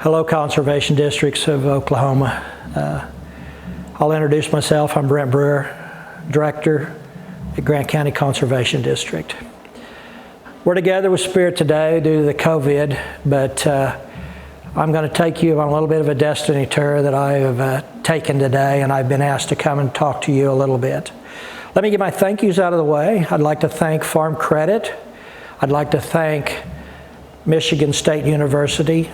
Hello, conservation districts of Oklahoma. I'll introduce myself. I'm Brent Brewer, Director at Grant County Conservation District. We're together with Spirit today due to the COVID, but I'm going to take you on a little bit of a destiny tour that I have taken today, and I've been asked to come and talk to you a little bit. Let me get my thank yous out of the way. I'd like to thank Farm Credit. I'd like to thank Michigan State University,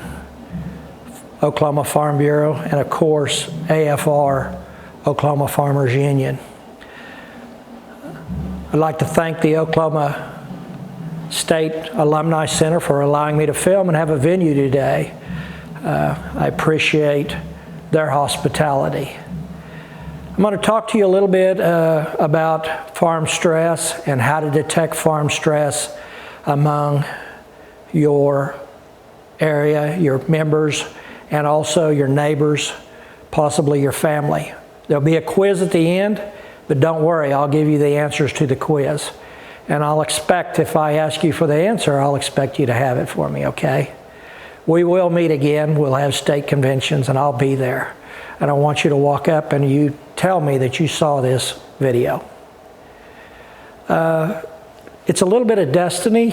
Oklahoma Farm Bureau, and of course, AFR, Oklahoma Farmers Union. I'd like to thank the Oklahoma State Alumni Center for allowing me to film and have a venue today. I appreciate their hospitality. I'm going to talk to you a little bit about farm stress and how to detect farm stress among your area, your members, and also your neighbors, possibly your family. There'll be a quiz at the end, but don't worry, I'll give you the answers to the quiz. And I'll expect, if I ask you for the answer, I'll expect you to have it for me, okay? We will meet again, we'll have state conventions, and I'll be there. And I want you to walk up and you tell me that you saw this video. It's a little bit of destiny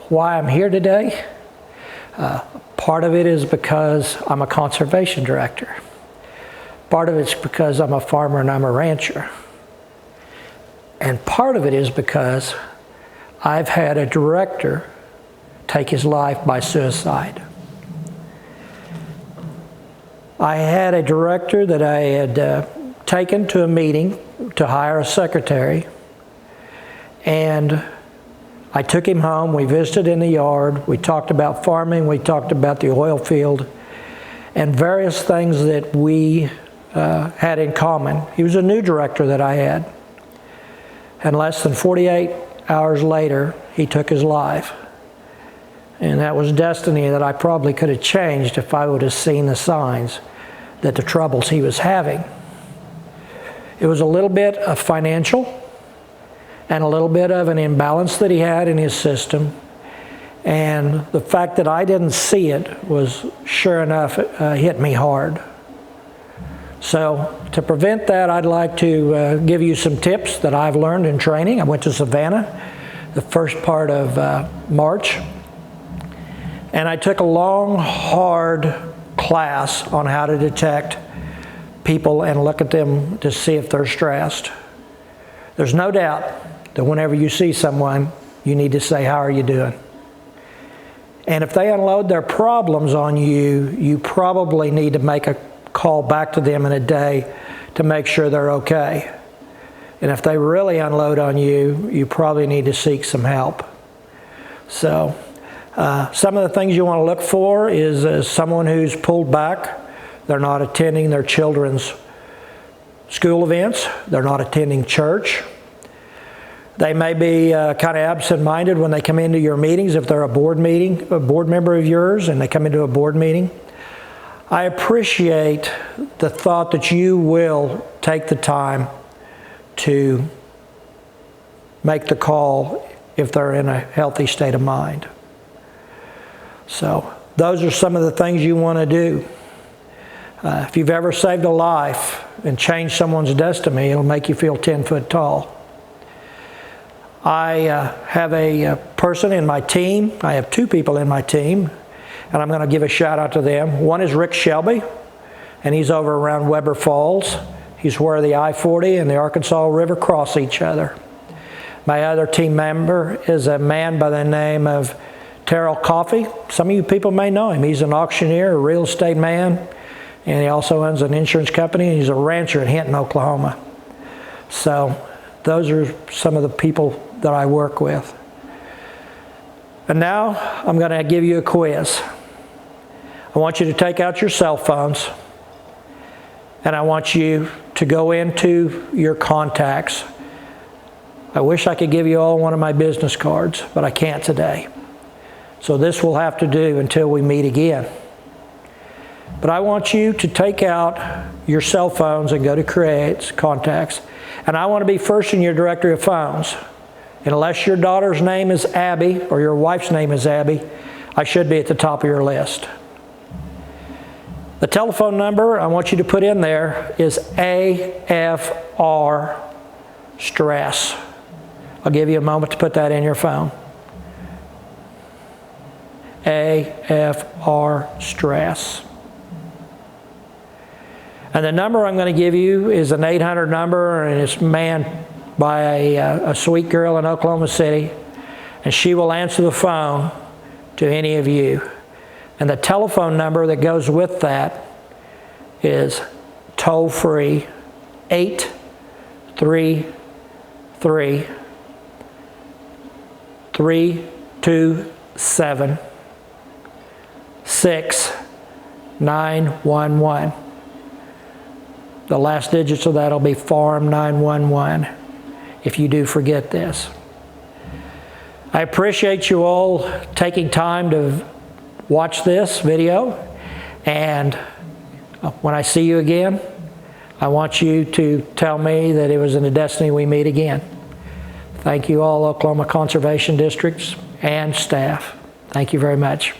why I'm here today. Part of it is because I'm a conservation director. Part of it's because I'm a farmer and I'm a rancher. And part of it is because I've had a director take his life by suicide. I had a director that I had taken to a meeting to hire a secretary, and I took him home, we visited in the yard, we talked about farming, we talked about the oil field, and various things that we had in common. He was a new director that I had. And less than 48 hours later, he took his life. And that was destiny that I probably could have changed if I would have seen the signs that the troubles he was having. It was a little bit of financial and a little bit of an imbalance that he had in his system. And the fact that I didn't see it was, sure enough, hit me hard. So to prevent that, I'd like to give you some tips that I've learned in training. I went to Savannah the first part of March, and I took a long, hard class on how to detect people and look at them to see if they're stressed. There's no doubt that whenever you see someone, you need to say, how are you doing? And if they unload their problems on you, you probably need to make a call back to them in a day to make sure they're okay. And if they really unload on you, you probably need to seek some help. So some of the things you want to look for is someone who's pulled back. They're not attending their children's school events. They're not attending church. They may be kind of absent-minded when they come into your meetings. If they're a board member of yours and they come into a board meeting, I appreciate the thought that you will take the time to make the call if they're in a healthy state of mind. So those are some of the things you want to do. If you've ever saved a life and changed someone's destiny, it'll make you feel 10 foot tall. I have a person in my team. I have two people in my team, and I'm going to give a shout out to them. One is Rick Shelby, and he's over around Weber Falls. He's where the I-40 and the Arkansas River cross each other. My other team member is a man by the name of Terrell Coffey. Some of you people may know him. He's an auctioneer, a real estate man, and he also owns an insurance company, and he's a rancher in Hinton, Oklahoma. So those are some of the people that I work with. And now I'm going to give you a quiz. I want you to take out your cell phones, and I want you to go into your contacts. I wish I could give you all one of my business cards, but I can't today. So this will have to do until we meet again. But I want you to take out your cell phones and go to Create Contacts. And I want to be first in your directory of phones. And unless your daughter's name is Abby or your wife's name is Abby, I should be at the top of your list. The telephone number I want you to put in there is AFR Stress. I'll give you a moment to put that in your phone. AFR Stress. And the number I'm going to give you is an 800 number, and it's manned by a sweet girl in Oklahoma City, and she will answer the phone to any of you. And the telephone number that goes with that is toll-free 833-327-6911. The last digits of that will be Farm 911 if you do forget this. I appreciate you all taking time to watch this video, and when I see you again, I want you to tell me that it was in the destiny we meet again. Thank you all, Oklahoma Conservation Districts and staff. Thank you very much.